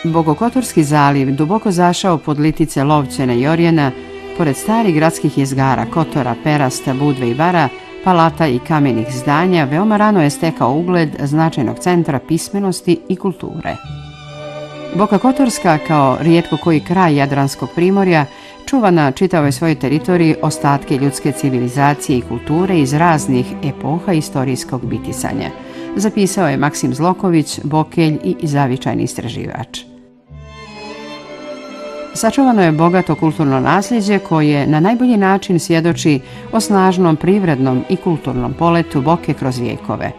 Bogokotorski zaliv duboko zašao pod litice Lovćena i Orjena, pored starih gradskih jezgara Kotora, Perasta, Budve i Bara, palata i kamenih zdanja, veoma rano je stekao ugled značajnog centra pismenosti i kulture. Boka Kotorska, kao rijetko koji kraj Jadranskog primorja, čuva na čitavoj svojoj teritoriji ostatke ljudske civilizacije i kulture iz raznih epoha istorijskog bitisanja, zapisao je Maksim Zloković, Bokelj i zavičajni istraživač. Sačuvano je bogato kulturno nasljeđe koje na najbolji način svjedoči o snažnom privrednom i kulturnom poletu Boke kroz vijekove.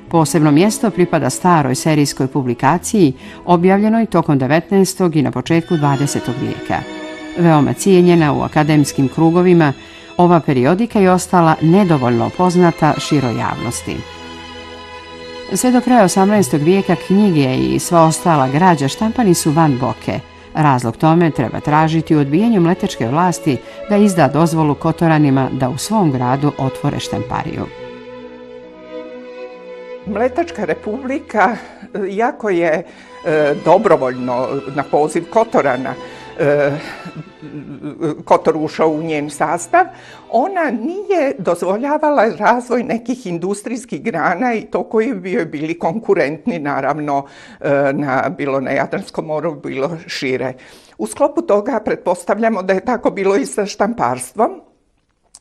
Posebno mjesto pripada staroj serijskoj publikaciji objavljenoj tokom 19. i na početku 20. vijeka. Veoma cijenjena u akademskim krugovima, ova periodika je ostala nedovoljno poznata široj javnosti. Sve do kraja 18. vijeka knjige i sva ostala građa štampani su van Boke. Razlog tome treba tražiti u odbijanju mletačke vlasti da izda dozvolu Kotoranima da u svom gradu otvore štampariju. Mletačka republika, jako je dobrovoljno na poziv Kotorana Kotor ušao u njen sastav, ona nije dozvoljavala razvoj nekih industrijskih grana i to koji bi bili konkurentni naravno bilo na Jadranskom moru, bilo šire. U sklopu toga pretpostavljamo da je tako bilo i sa štamparstvom.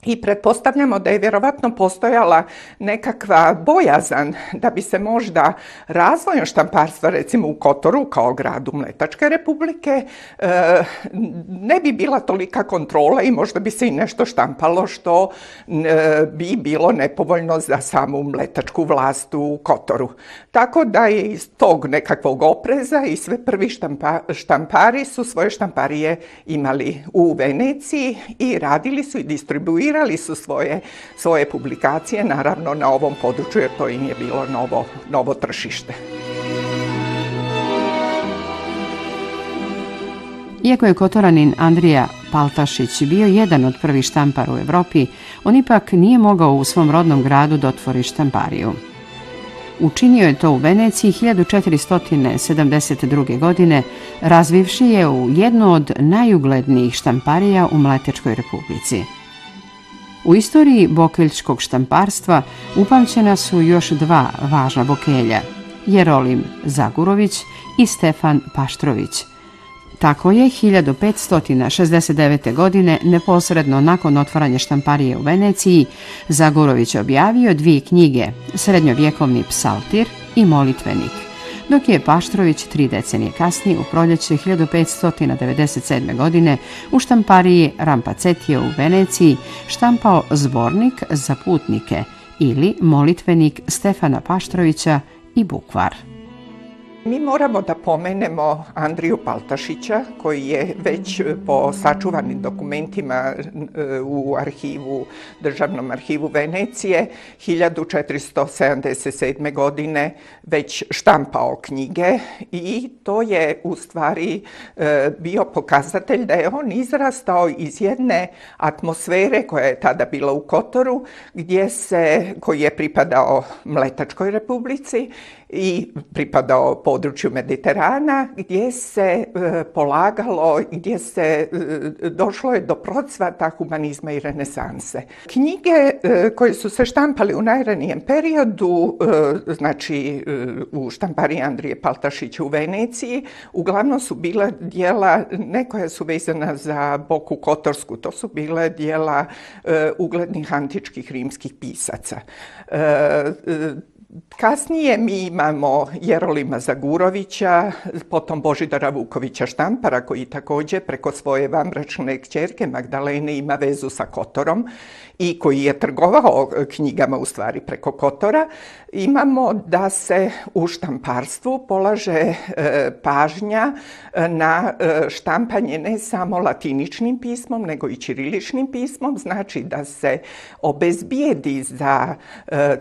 I pretpostavljamo da je vjerovatno postojala nekakva bojazan da bi se možda razvojem štamparstva, recimo u Kotoru kao gradu Mletačke republike, ne bi bila tolika kontrola i možda bi se i nešto štampalo što bi bilo nepovoljno za samu mletačku vlast u Kotoru. Tako da je iz tog nekakvog opreza i sve prvi štampari su svoje štamparije imali u Veneciji i radili su i distribuirali su svoje publikacije, naravno na ovom području, jer to im je bilo novo tržište. Iako je Kotoranin Andrija Paltašić bio jedan od prvih štampara u Europi, on ipak nije mogao u svom rodnom gradu da otvori štampariju. Učinio je to u Veneciji 1472. godine, razvivši je u jednu od najuglednijih štamparija u Mletačkoj republici. U istoriji bokeljskog štamparstva upamćena su još dva važna bokelja, Jerolim Zagurović i Stefan Paštrović. Tako je 1569. godine, neposredno nakon otvaranja štamparije u Veneciji, Zagurović objavio dvije knjige, Srednjovjekovni psaltir i Molitvenik, dok je Paštrović 3 decenije kasnije, u proljeće 1597. godine, u štampariji Rampacetije u Veneciji štampao zbornik za putnike ili Molitvenik Stefana Paštrovića i Bukvar. Mi moramo da pomenemo Andriju Paltašića, koji je već po sačuvanim dokumentima u Državnom arhivu Venecije 1477. godine već štampao knjige i to je u stvari bio pokazatelj da je on izrastao iz jedne atmosfere koja je tada bila u Kotoru, koji je pripadao Mletačkoj republici i pripadao području Mediterana, gdje se polagalo, došlo je do procvata humanizma i renesanse. Knjige koje su se štampali u najranijem periodu, znači u štampariji Andrije Paltašića u Veneciji, uglavnom su bila dijela, nekoja su vezana za Boku Kotorsku, to su bile dijela uglednih antičkih rimskih pisaca. Kasnije mi imamo Jerolima Zagurovića, potom Božidara Vukovića Štampara, koji također preko svoje vanbračne kćerke Magdalene ima vezu sa Kotorom i koji je trgovao knjigama u stvari preko Kotora. Imamo da se u štamparstvu polaže pažnja na štampanje ne samo latiničnim pismom, nego i ćiriličnim pismom. Znači da se obezbijedi za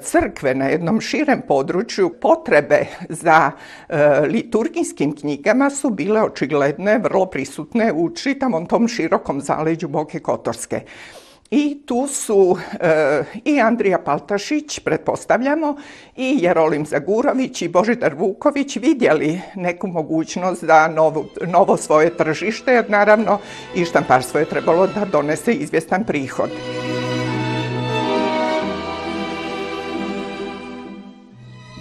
crkve na jednom širem području potrebe za liturgijskim knjigama su bile očigledne, vrlo prisutne u čitavom tom širokom zaleđu Boke Kotorske. I tu su i Andrija Paltašić, pretpostavljamo, i Jerolim Zagurović i Božidar Vuković vidjeli neku mogućnost za novo svoje tržište, jer naravno i štamparstvo je trebalo da donese izvjestan prihod.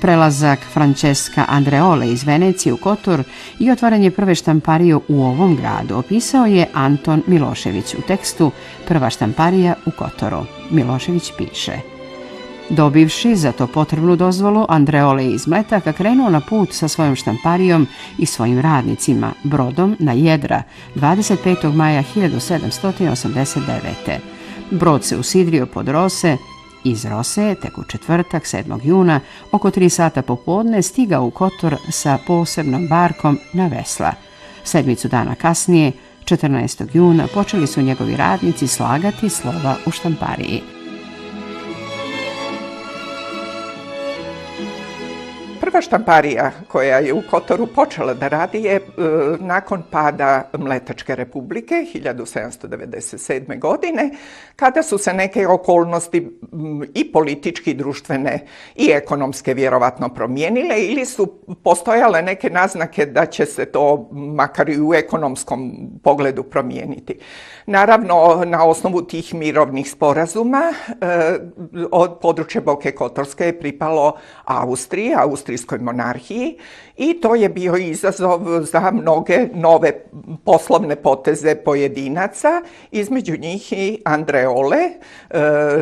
Prelazak Francesca Andreole iz Venecije u Kotor i otvaranje prve štamparije u ovom gradu opisao je Anton Milošević u tekstu Prva štamparija u Kotoru. Milošević piše: dobivši za to potrebnu dozvolu, Andreole je iz Mletaka krenuo na put sa svojom štamparijom i svojim radnicima brodom na Jedra 25. maja 1789. Brod se usidrio pod Rose. Iz Rose, tek u četvrtak, 7. juna, oko 3 sata popodne, stigao u Kotor sa posebnom barkom na vesla. 7 dana kasnije, 14. juna, počeli su njegovi radnici slagati slova u štampariji. Prva štamparija koja je u Kotoru počela da radi je nakon pada Mletačke republike 1797. godine, kada su se neke okolnosti i politički, i društvene i ekonomske vjerovatno promijenile ili su postojale neke naznake da će se to makar i u ekonomskom pogledu promijeniti. Naravno, na osnovu tih mirovnih sporazuma od područja Boke Kotorske je pripalo Austriji, austrijskoj monarhiji, i to je bio izazov za mnoge nove poslovne poteze pojedinaca, između njih i Andreole,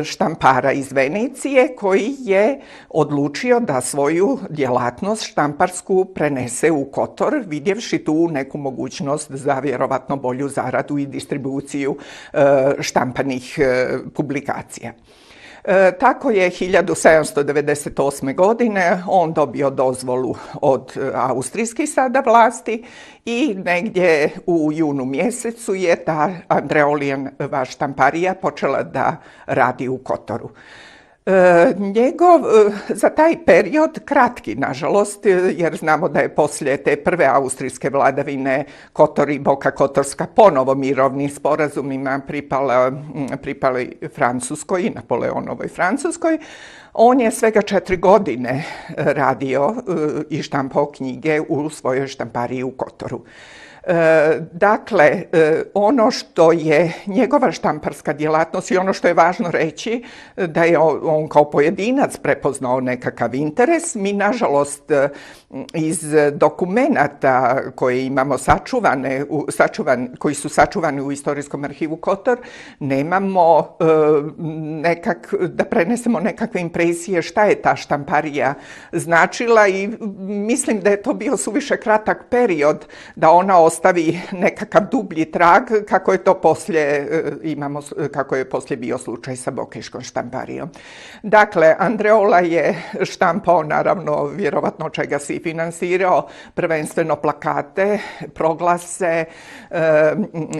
štampara iz Venecije, koji je odlučio da svoju djelatnost štamparsku prenese u Kotor, vidjevši tu neku mogućnost za vjerovatno bolju zaradu i distribuciju štampanih publikacija. Tako je 1798. godine on dobio dozvolu od austrijskih sada vlasti i negdje u junu mjesecu je ta Andreolijeva štamparija počela da radi u Kotoru. Za taj period, kratki nažalost, jer znamo da je poslije te prve austrijske vladavine Kotor i Boka Kotorska ponovo mirovnim sporazumima pripali Francuskoj i Napoleonovoj Francuskoj, on je svega 4 godine radio i štampao knjige u svojoj štampariji u Kotoru. Dakle, ono što je njegova štamparska djelatnost i ono što je važno reći, da je on kao pojedinac prepoznao nekakav interes. Mi, nažalost, iz dokumenata koje imamo koji su sačuvani u Istorijskom arhivu Kotor, nemamo da prenesemo nekakve impresije šta je ta štamparija značila, i mislim da je to bio suviše kratak period da ona ostavi nekakav dublji trag, kako je poslije bio slučaj sa Bokeškom štamparijom. Dakle, Andreola je štampao, naravno, vjerovatno čega se i finansirao, prvenstveno plakate, proglase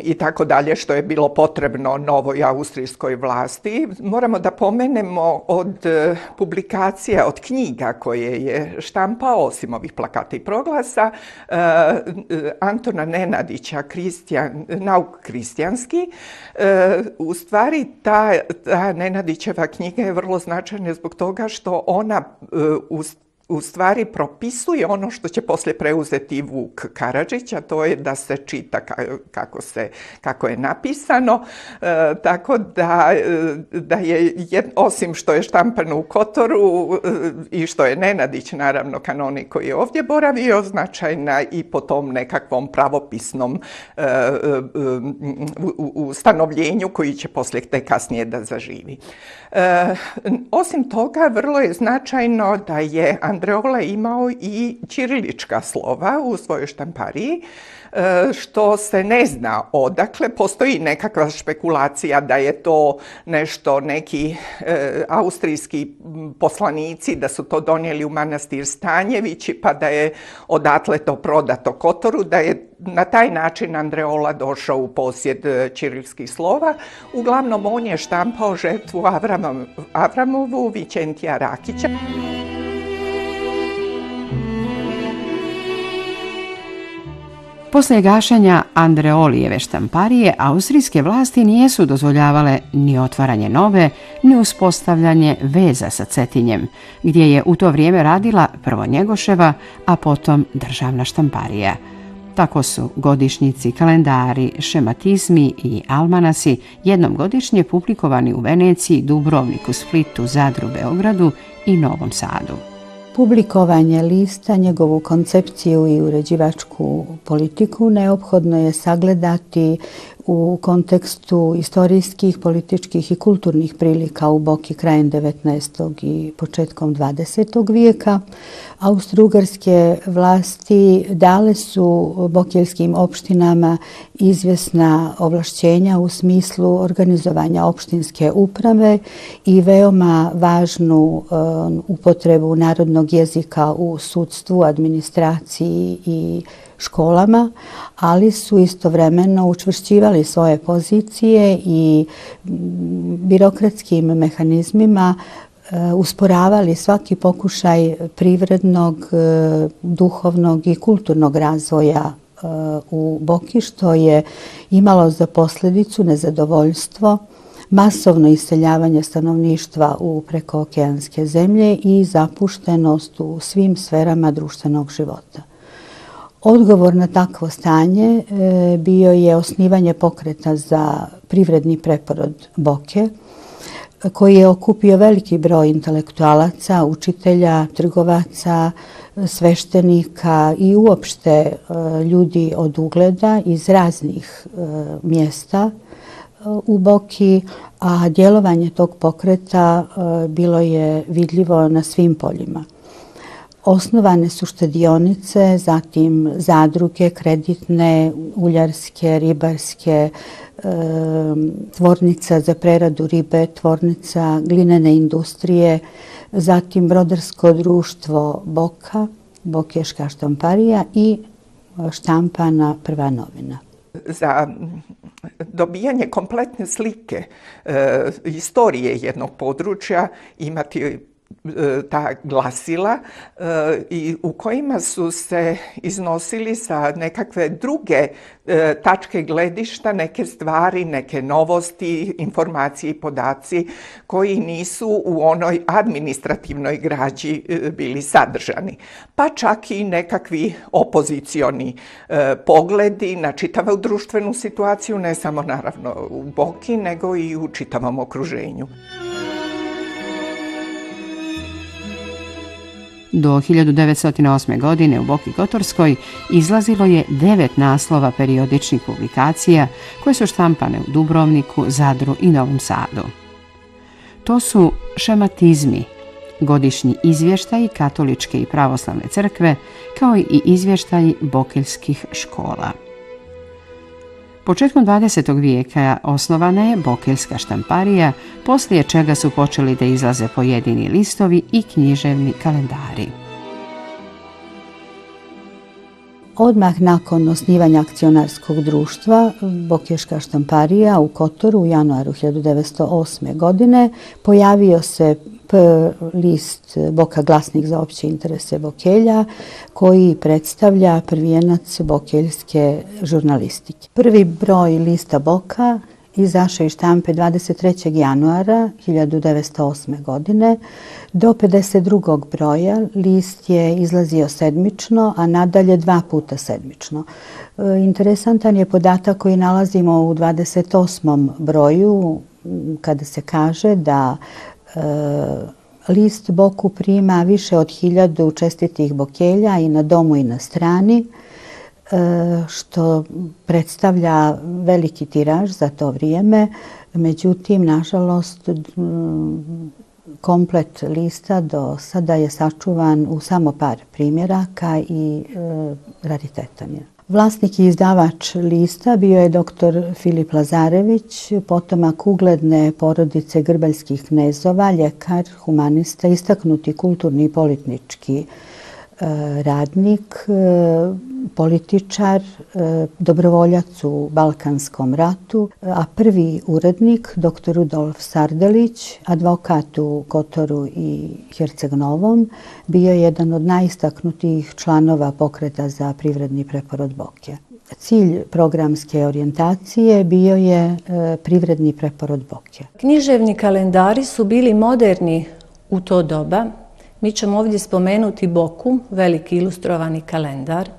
i tako dalje, što je bilo potrebno novoj austrijskoj vlasti. Moramo da pomenemo od publikacija, od knjiga koje je štampao, osim ovih plakata i proglasa, Antona Nenadića, Nauk kristijanski. U stvari, ta Nenadićeva knjiga je vrlo značajna zbog toga što ona u stvari propisuje ono što će poslije preuzeti Vuk Karadžić, a to je da se čita kako je napisano, tako da je osim što je štampano u Kotoru i što je Nenadić naravno kanonik koji je ovdje boravio, značajna i po tom nekakvom pravopisnom ustanovljenju koji će poslije te kasnije da zaživi. Osim toga, vrlo je značajno da je Andreola imao i ćirilička slova u svojoj štampariji, što se ne zna odakle. Postoji nekakva špekulacija da je to nešto neki austrijski poslanici, da su to donijeli u manastir Stanjevići, pa da je odatle to prodato Kotoru, da je na taj način Andreola došao u posjed ćirilskih slova. Uglavnom, on je štampao žrtvu Avramovu, Vičentija Rakića. Poslije gašenja Andreolijeve štamparije, austrijske vlasti nijesu dozvoljavale ni otvaranje nove, ni uspostavljanje veza sa Cetinjem, gdje je u to vrijeme radila prvo Njegoševa, a potom državna štamparija. Tako su godišnjici, kalendari, šematizmi i almanasi jednom godišnje publikovani u Veneciji, Dubrovniku, Splitu, Zadru, Beogradu i Novom Sadu. Publikovanje lista, njegovu koncepciju i uređivačku politiku neophodno je sagledati u kontekstu istorijskih, političkih i kulturnih prilika u Boki krajem 19. i početkom 20. vijeka. Austro-ugarske vlasti dale su bokeljskim opštinama izvjesna ovlašćenja u smislu organizovanja opštinske uprave i veoma važnu upotrebu narodnog jezika u sudstvu, administraciji i školama, ali su istovremeno učvršćivali svoje pozicije i birokratskim mehanizmima usporavali svaki pokušaj privrednog, duhovnog i kulturnog razvoja u Boki, što je imalo za posljedicu nezadovoljstvo, masovno iseljavanje stanovništva u prekookeanske zemlje i zapuštenost u svim sferama društvenog života. Odgovor na takvo stanje bio je osnivanje pokreta za privredni preporod Boke, koji je okupio veliki broj intelektualaca, učitelja, trgovaca, sveštenika i uopšte ljudi od ugleda iz raznih mjesta u Boki, a djelovanje tog pokreta bilo je vidljivo na svim poljima. Osnovane su štedionice, zatim zadruge, kreditne, uljarske, ribarske, tvornica za preradu ribe, tvornica glinene industrije, zatim brodarsko društvo Boka, Bokeška štamparija i štampana Prva novina. Za dobijanje kompletne slike istorije jednog područja imati ta glasila i u kojima su se iznosili sa nekakve druge tačke gledišta neke stvari, neke novosti, informacije i podaci koji nisu u onoj administrativnoj građi bili sadržani. Pa čak i nekakvi opozicioni pogledi na čitavu društvenu situaciju, ne samo naravno u Boki, nego i u čitavom okruženju. Do 1908. godine u Boki Kotorskoj izlazilo je 9 naslova periodičnih publikacija koje su štampane u Dubrovniku, Zadru i Novom Sadu. To su šematizmi, godišnji izvještaji katoličke i pravoslavne crkve, kao i izvještaji bokeljskih škola. Početkom 20. vijeka osnovana je bokeljska štamparija, poslije čega su počeli da izlaze pojedini listovi i književni kalendari. Odmah nakon osnivanja akcionarskog društva, Bokeška štamparija u Kotoru u januaru 1908. godine pojavio se list Boka glasnik za opće interese Bokelja, koji predstavlja prvijenac bokeljske žurnalistike. Prvi broj lista Boka izašao iz štampe 23. januara 1908. godine. Do 52. broja list je izlazio sedmično, a nadalje 2 puta sedmično. Interesantan je podatak koji nalazimo u 28. broju kada se kaže da list Boku prima više od 1000 čestitih bokelja i na domu i na strani, što predstavlja veliki tiraž za to vrijeme. Međutim, nažalost, komplet lista do sada je sačuvan u samo par primjeraka i raritetan je. Vlasnik i izdavač lista bio je dr. Filip Lazarević, potomak ugledne porodice grbaljskih knezova, ljekar, humanista, istaknuti kulturni i politički radnik, političar, dobrovoljac u Balkanskom ratu, a prvi urednik, dr. Rudolf Sardelić, advokat u Kotoru i Herceg-Novom, bio je jedan od najistaknutijih članova pokreta za privredni preporod Boke. Cilj programske orijentacije bio je privredni preporod Boke. Književni kalendari su bili moderni u to doba. Mi ćemo ovdje spomenuti Boku, veliki ilustrovani kalendar.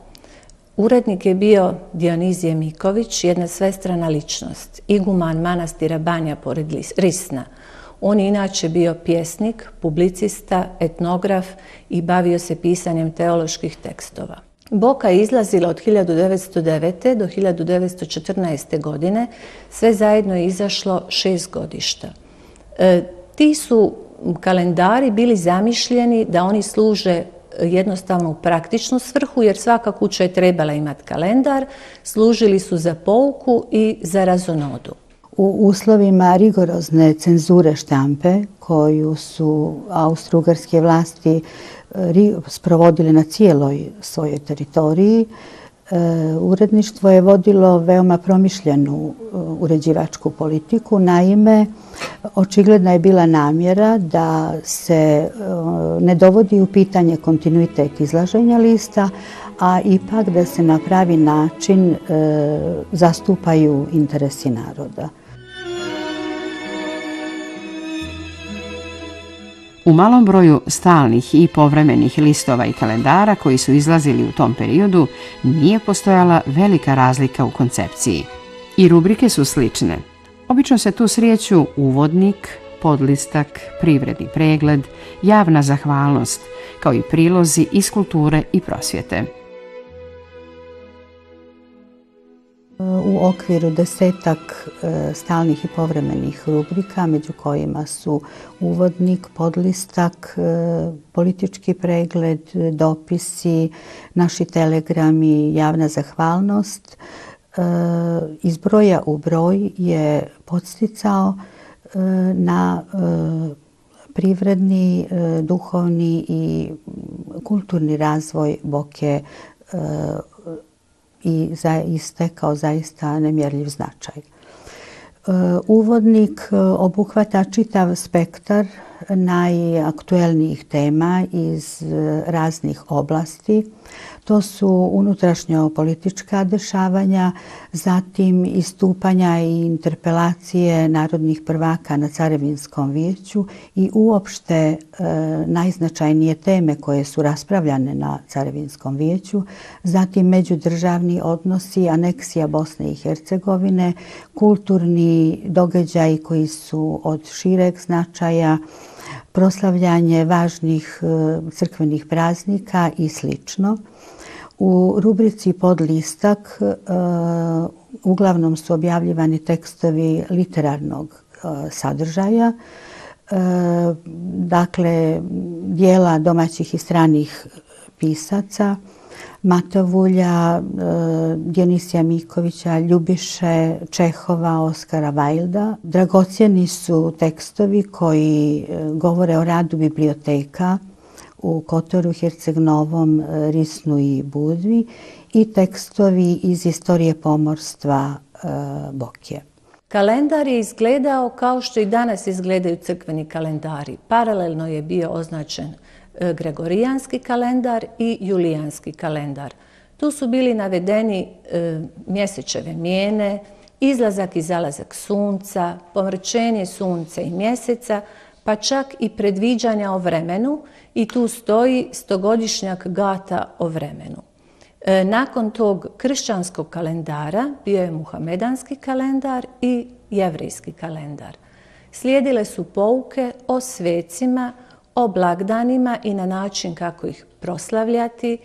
Urednik je bio Dionizije Miković, jedna svestrana ličnost, iguman manastira Banja pored Risna. On je inače bio pjesnik, publicista, etnograf i bavio se pisanjem teoloških tekstova. Boka je izlazila od 1909. do 1914. godine, sve zajedno je izašlo 6 godišta. Ti su kalendari bili zamišljeni da oni služe jednostavno u praktičnu svrhu, jer svaka kuća je trebala imati kalendar, služili su za pouku i za razonodu. U uslovima rigorozne cenzure štampe, koju su austro-ugarske vlasti sprovodile na cijeloj svojoj teritoriji, uredništvo je vodilo veoma promišljenu uređivačku politiku. Naime, očigledna je bila namjera da se ne dovodi u pitanje kontinuitet izlaženja lista, a ipak da se na pravi način zastupaju interesi naroda. U malom broju stalnih i povremenih listova i kalendara koji su izlazili u tom periodu nije postojala velika razlika u koncepciji. I rubrike su slične. Obično se tu srijeću uvodnik, podlistak, privredni pregled, javna zahvalnost, kao i prilozi iz kulture i prosvjete. U okviru 10-ak stalnih i povremenih rubrika, među kojima su uvodnik, podlistak, politički pregled, dopisi, naši telegrami, javna zahvalnost, iz broja u broj je podsticao na privredni, duhovni i kulturni razvoj Boke i istekao zaista nemjerljiv značaj. Uvodnik obuhvata čitav spektar najaktuelnijih tema iz raznih oblasti. To su unutrašnjo-politička dešavanja, zatim istupanja i interpelacije narodnih prvaka na Carevinskom vijeću i uopšte najznačajnije teme koje su raspravljane na Carevinskom vijeću, zatim međudržavni odnosi, aneksija Bosne i Hercegovine, kulturni događaji koji su od šireg značaja, proslavljanje važnih crkvenih praznika i slično. U rubrici podlistak uglavnom su objavljivani tekstovi literarnog sadržaja, dakle dijela domaćih i stranih pisaca, Matavulja, Dionisija Mikovića, Ljubiše, Čehova, Oskara Wilda. Dragocjeni su tekstovi koji govore o radu biblioteka u Kotoru, Herceg-Novom, Risnu i Budvi i tekstovi iz istorije pomorstva Boke. Kalendar je izgledao kao što i danas izgledaju crkveni kalendari. Paralelno je bio označen Gregorijanski kalendar i Julijanski kalendar. Tu su bili navedeni mjesečeve mijene, izlazak i zalazak sunca, pomračenje sunca i mjeseca, pa čak i predviđanja o vremenu i tu stoji stogodišnjak Gata o vremenu. Nakon tog kršćanskog kalendara bio je muhamedanski kalendar i jevrejski kalendar. Slijedile su pouke o svecima, o blagdanima i na način kako ih proslavljati,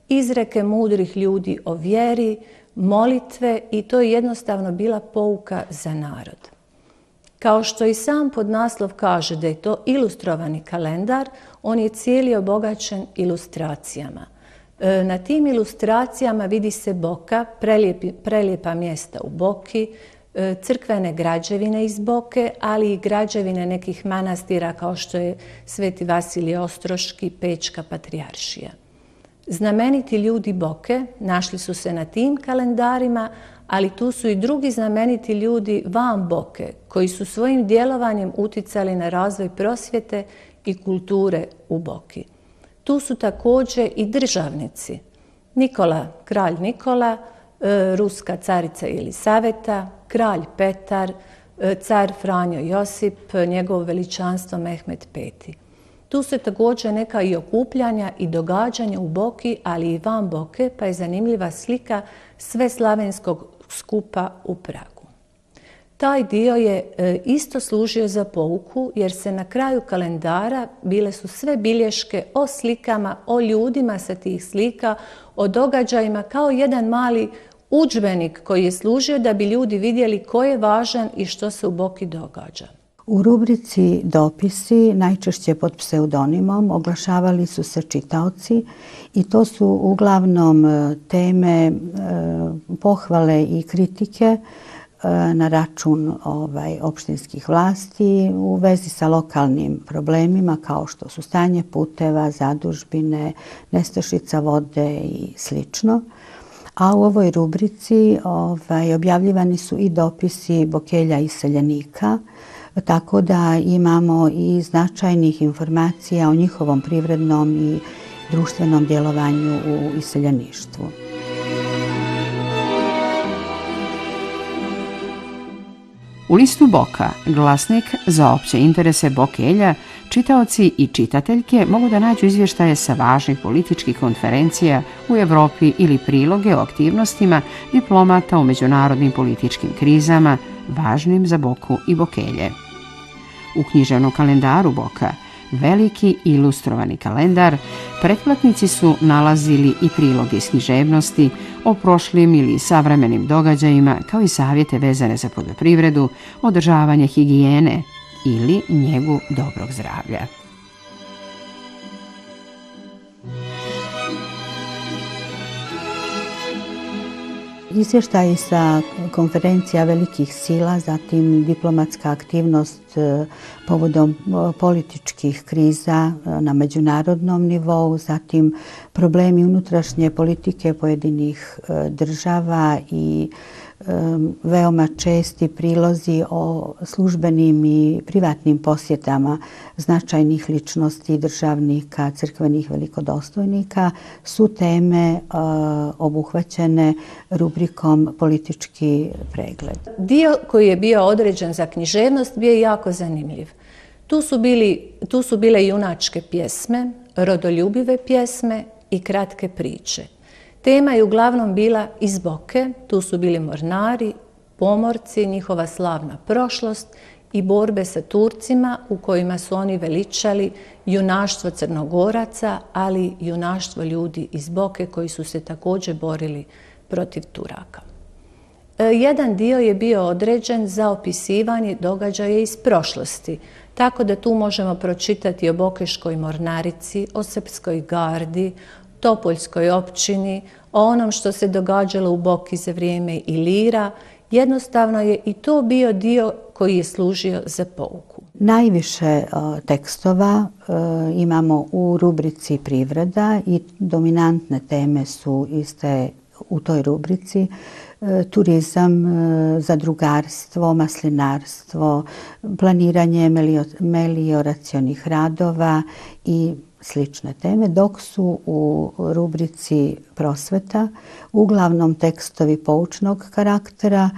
izreke mudrih ljudi o vjeri, molitve i to je jednostavno bila pouka za narod. Kao što i sam podnaslov kaže da je to ilustrovani kalendar, on je cijeli obogaćen ilustracijama. Na tim ilustracijama vidi se Boka, prelijepa mjesta u Boki, crkvene građevine iz Boke, ali i građevine nekih manastira kao što je Sveti Vasilije Ostroški, Pečka patrijaršija. Znameniti ljudi Boke našli su se na tim kalendarima, ali tu su i drugi znameniti ljudi van Boke, koji su svojim djelovanjem uticali na razvoj prosvjete i kulture u Boki. Tu su također i državnici. Kralj Nikola, ruska carica Jelisaveta, kralj Petar, car Franjo Josip, njegovo veličanstvo Mehmed V. Tu su također neka i okupljanja i događanja u Boki, ali i van Boke, pa je zanimljiva slika sveslavenskog skupa u Pragu. Taj dio je isto služio za pouku jer se na kraju kalendara bile su sve bilješke o slikama, o ljudima sa tih slika, o događajima kao jedan mali udžbenik koji je služio da bi ljudi vidjeli ko je važan i što se u Boki događa. U rubrici Dopisi, najčešće pod pseudonimom, oglašavali su se čitaoci i to su uglavnom teme pohvale i kritike na račun opštinskih vlasti u vezi sa lokalnim problemima kao što su stanje puteva, zadužbine, nestašica vode i slično. A u ovoj rubrici objavljivani su i dopisi Bokelja iseljenika, tako da imamo i značajnih informacija o njihovom privrednom i društvenom djelovanju u iseljeništvu. U listu Boka, glasnik za opće interese Bokelja, čitaoci i čitateljke mogu da nađu izvještaje sa važnih političkih konferencija u Evropi ili priloge o aktivnostima diplomata u međunarodnim političkim krizama, važnim za Boku i Bokelje. U književnom kalendaru Boka, veliki ilustrovani kalendar, pretplatnici su nalazili i priloge iz književnosti o prošlim ili savremenim događajima, kao i savjete vezane za poljoprivredu, održavanje higijene ili njegu dobrog zdravlja. Izvještaji sa konferencija velikih sila, zatim diplomatska aktivnost povodom političkih kriza na međunarodnom nivou, zatim problemi unutrašnje politike pojedinih država i veoma česti prilozi o službenim i privatnim posjetama značajnih ličnosti, državnika, crkvenih velikodostojnika su teme obuhvaćene rubrikom politički pregled. Dio koji je bio određen za književnost bio je jako zanimljiv. Tu su bile junačke pjesme, rodoljubive pjesme i kratke priče. Tema je uglavnom bila iz Boke, tu su bili mornari, pomorci, njihova slavna prošlost i borbe sa Turcima u kojima su oni veličali junaštvo Crnogoraca, ali i junaštvo ljudi iz Boke koji su se također borili protiv Turaka. Jedan dio je bio određen za opisivanje događaja iz prošlosti, tako da tu možemo pročitati o Bokeškoj mornarici, o Srpskoj gardi, Topoljskoj općini, o onom što se događalo u Boki za vrijeme Ilira. Jednostavno je i to bio dio koji je služio za pouku. Najviše tekstova imamo u rubrici privreda i dominantne teme su iste u toj rubrici. Turizam, zadrugarstvo, maslinarstvo, planiranje melioracionih radova i slične teme, dok su u rubrici prosveta uglavnom tekstovi poučnog karaktera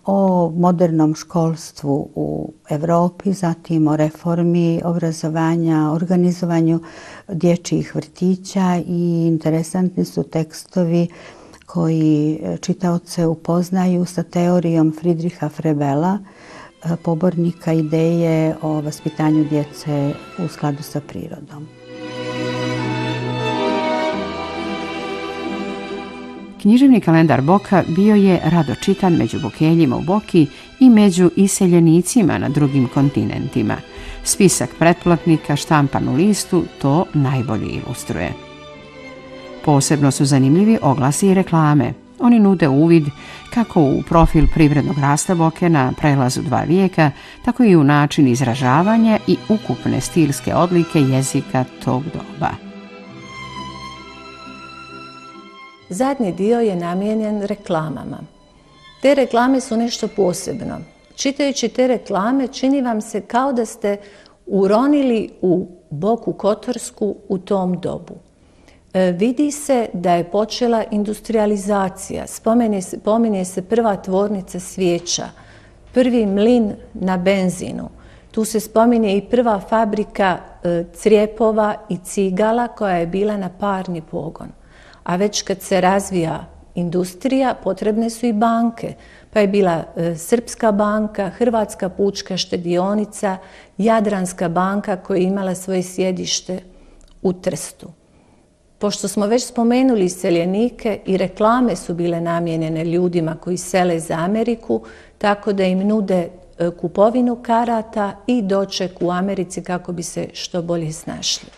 o modernom školstvu u Evropi, zatim o reformi obrazovanja, organizovanju dječjih vrtića i interesantni su tekstovi koji čitaoce upoznaju sa teorijom Friedricha Frebela, pobornika ideje o vaspitanju djece u skladu sa prirodom. Književni kalendar Boka bio je rado čitan među Bokeljima u Boki i među iseljenicima na drugim kontinentima. Spisak pretplatnika štampan u listu to najbolje ilustruje. Posebno su zanimljivi oglasi i reklame. Oni nude uvid kako u profil privrednog rasta Boke na prelazu 2 vijeka, tako i u način izražavanja i ukupne stilske odlike jezika tog doba. Zadnji dio je namijenjen reklamama. Te reklame su nešto posebno. Čitajući te reklame čini vam se kao da ste uronili u Boku Kotorsku u tom dobu. Vidi se da je počela industrijalizacija, spominje se prva tvornica svijeća, prvi mlin na benzinu. Tu se spominje i prva fabrika crijepova i cigala koja je bila na parni pogon. A već kad se razvija industrija, potrebne su i banke. Pa je bila Srpska banka, Hrvatska pučka štedionica, Jadranska banka koja je imala svoje sjedište u Trstu. Pošto smo već spomenuli iseljenike, i reklame su bile namijenjene ljudima koji sele za Ameriku, tako da im nude kupovinu karata i doček u Americi kako bi se što bolje snašli.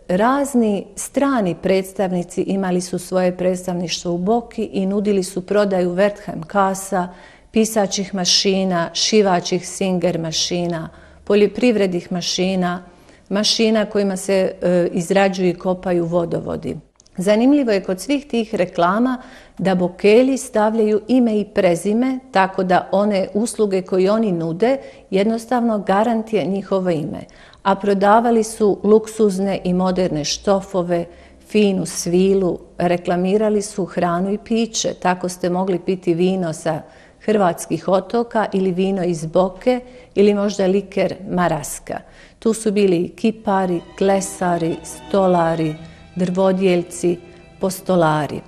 Razni strani predstavnici imali su svoje predstavništvo u Boki i nudili su prodaju Wertheim kasa, pisaćih mašina, šivaćih Singer mašina, poljoprivrednih mašina, mašina kojima se izrađuju i kopaju vodovodi. Zanimljivo je kod svih tih reklama da Bokelji stavljaju ime i prezime, tako da one usluge koje oni nude jednostavno garant je njihovo ime. A prodavali su luksuzne i moderne štofove, finu svilu, reklamirali su hranu i piće. Tako ste mogli piti vino sa hrvatskih otoka ili vino iz Boke ili možda liker Maraska. Tu su bili i kipari, klesari, stolari, drvodjeljci, postolari.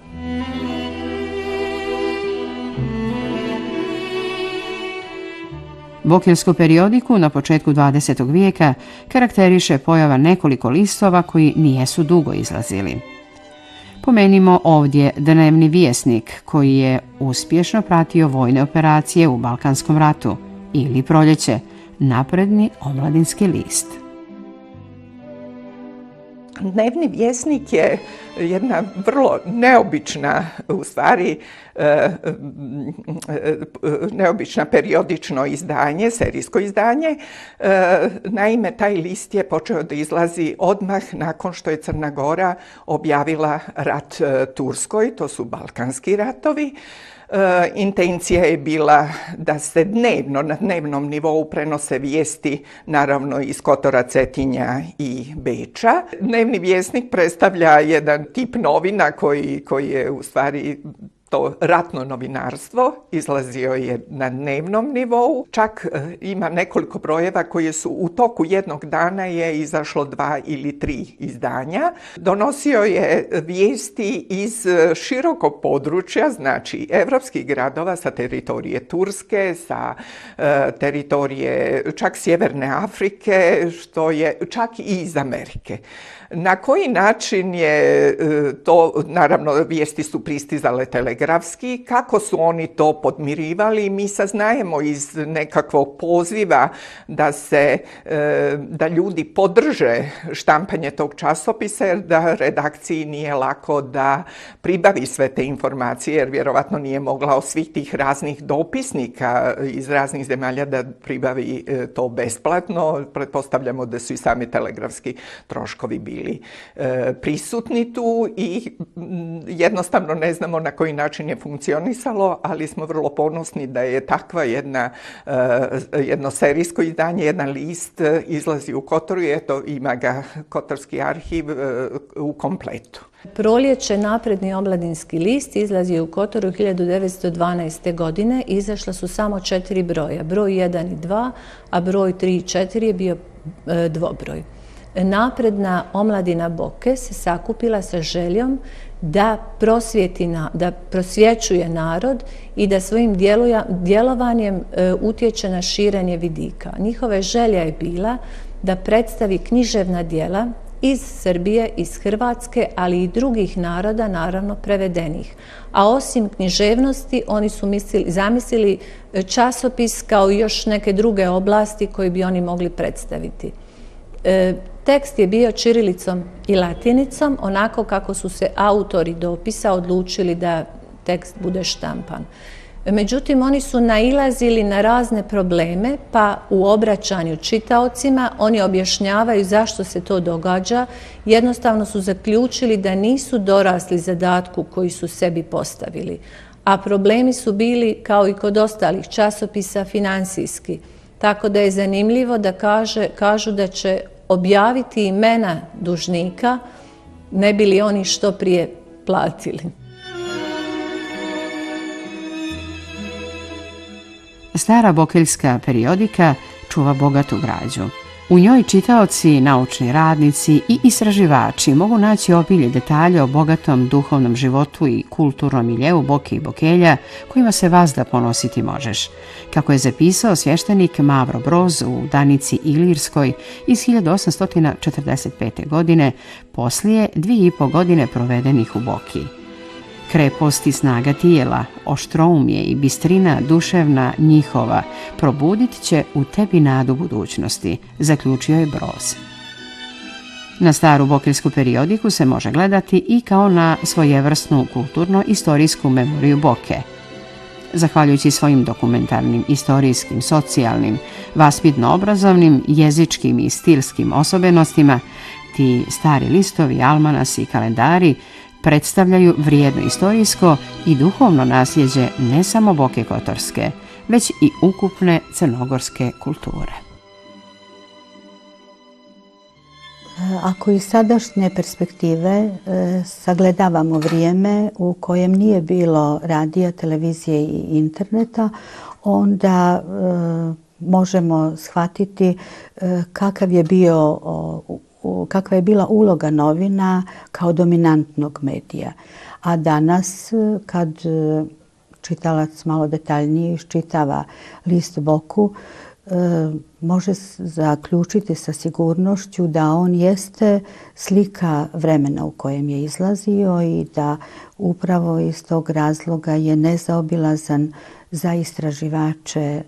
Bokeljsku periodiku na početku 20. vijeka karakteriše pojava nekoliko listova koji nijesu dugo izlazili. Pomenimo ovdje Dnevni vjesnik koji je uspješno pratio vojne operacije u Balkanskom ratu ili Proljeće, napredni omladinski list. Dnevni vjesnik je jedna vrlo neobična, u stvari, neobično periodično izdanje, serijsko izdanje. Naime, taj list je počeo da izlazi odmah nakon što je Crna Gora objavila rat Turskoj, to su Balkanski ratovi. Intencija je bila da se na dnevnom nivou prenose vijesti, naravno iz Kotora, Cetinja i Beča. Dnevni vjesnik predstavlja jedan tip novina koji je u stvari to ratno novinarstvo, izlazio je na dnevnom nivou. Čak ima nekoliko brojeva koje su u toku jednog dana je izašlo 2 ili 3 izdanja. Donosio je vijesti iz širokog područja, znači evropskih gradova sa teritorije Turske, sa teritorije čak Sjeverne Afrike, što je čak i iz Amerike. Na koji način je to, naravno vijesti su pristizale telegrafski, kako su oni to podmirivali, mi saznajemo iz nekakvog poziva da ljudi podrže štampanje tog časopisa, jer da redakciji nije lako da pribavi sve te informacije, jer vjerovatno nije mogla od svih tih raznih dopisnika iz raznih zemalja da pribavi to besplatno. Pretpostavljamo da su i sami telegrafski troškovi bili bili prisutni tu i jednostavno ne znamo na koji način je funkcionisalo, ali smo vrlo ponosni da je takva jedno serijsko izdanje, jedan list izlazi u Kotoru i eto ima ga Kotorski arhiv u kompletu. Proljeće, napredni omladinski list, izlazi u Kotoru 1912. godine. Izašla su samo 4 broja, broj 1 i 2, a broj 3 i 4 je bio dvobroj. Napredna omladina Boke se sakupila sa željom da prosvjećuje narod i da svojim djelovanjem utječe na širenje vidika. Njihova želja je bila da predstavi književna djela iz Srbije, iz Hrvatske, ali i drugih naroda, naravno prevedenih. A osim književnosti, oni su zamislili časopis kao i još neke druge oblasti koje bi oni mogli predstaviti. Tekst je bio ćirilicom i latinicom, onako kako su se autori dopisa odlučili da tekst bude štampan. Međutim, oni su nailazili na razne probleme, pa u obraćanju čitaocima oni objašnjavaju zašto se to događa. Jednostavno su zaključili da nisu dorasli zadatku koji su sebi postavili. A problemi su bili, kao i kod ostalih časopisa, financijski. Tako da je zanimljivo da kažu da će objaviti imena dužnika, ne bi li oni što prije platili. Stara bokeljska periodika čuva bogatu građu. U njoj čitaoci, naučni radnici i istraživači mogu naći obilje detalja o bogatom duhovnom životu i kulturnom miljeu Boke i Bokelja kojima se vazda ponositi možeš. Kako je zapisao svještenik Mavro Broz u Danici Ilirskoj iz 1845. godine, poslije 2,5 godine provedenih u Boki. Krepost i snaga tijela, oštroumje i bistrina duševna njihova probudit će u tebi nadu budućnosti, zaključio je Broz. Na staru bokeljsku periodiku se može gledati i kao na svojevrsnu kulturno-istorijsku memoriju Boke. Zahvaljujući svojim dokumentarnim, istorijskim, socijalnim, vaspitno-obrazovnim, jezičkim i stilskim osobenostima, ti stari listovi, almanasi i kalendari predstavljaju vrijedno istorijsko i duhovno nasljeđe ne samo Boke Kotorske, već i ukupne crnogorske kulture. Ako iz sadašnje perspektive sagledavamo vrijeme u kojem nije bilo radija, televizije i interneta, onda možemo shvatiti kakva je bila uloga novina kao dominantnog medija. A danas, kad čitalac malo detaljnije iščitava list Boku, može zaključiti sa sigurnošću da on jeste slika vremena u kojem je izlazio i da upravo iz tog razloga je nezaobilazan za istraživače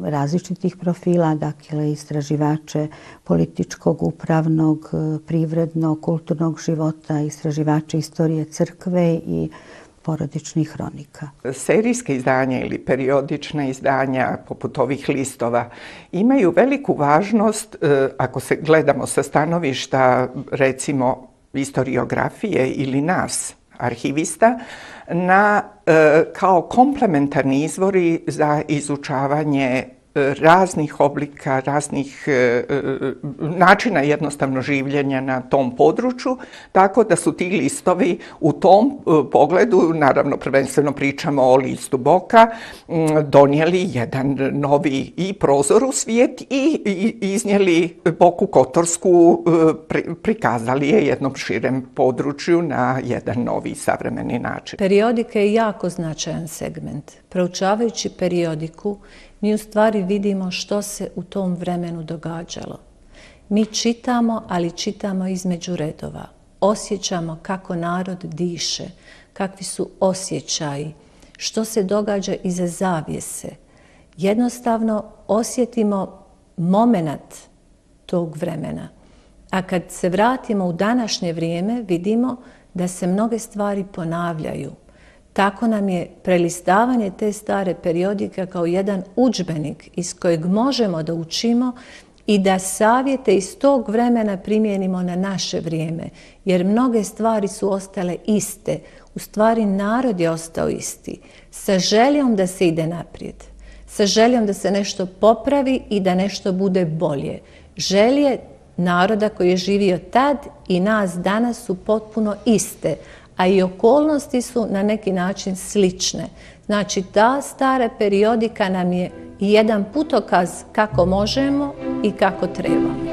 različitih profila, dakle istraživače političkog, upravnog, privrednog, kulturnog života, istraživače istorije crkve i porodičnih hronika. Serijske izdanja ili periodična izdanja poput ovih listova imaju veliku važnost ako se gledamo sa stanovišta recimo historiografije ili nas, arhivista, kao komplementarni izvori za izučavanje raznih oblika, raznih načina jednostavno življenja na tom području, tako da su ti listovi u tom pogledu, naravno prvenstveno pričamo o listu Boka, donijeli jedan novi i prozor u svijet i iznijeli Boku Kotorsku, prikazali je jednom širem području na jedan novi savremeni način. Periodika je jako značajan segment. Proučavajući periodiku, mi u stvari vidimo što se u tom vremenu događalo. Mi čitamo, ali čitamo između redova. Osjećamo kako narod diše, kakvi su osjećaji, što se događa iza zavjese. Jednostavno osjetimo momenat tog vremena. A kad se vratimo u današnje vrijeme, vidimo da se mnoge stvari ponavljaju. Tako nam je prelistavanje te stare periodike kao jedan udžbenik iz kojeg možemo da učimo i da savjete iz tog vremena primijenimo na naše vrijeme, jer mnoge stvari su ostale iste. U stvari narod je ostao isti, sa željom da se ide naprijed, sa željom da se nešto popravi i da nešto bude bolje. Želje naroda koji je živio tad i nas danas su potpuno iste, a i okolnosti su na neki način slične. Znači, ta stara periodika nam je jedan putokaz kako možemo i kako trebamo.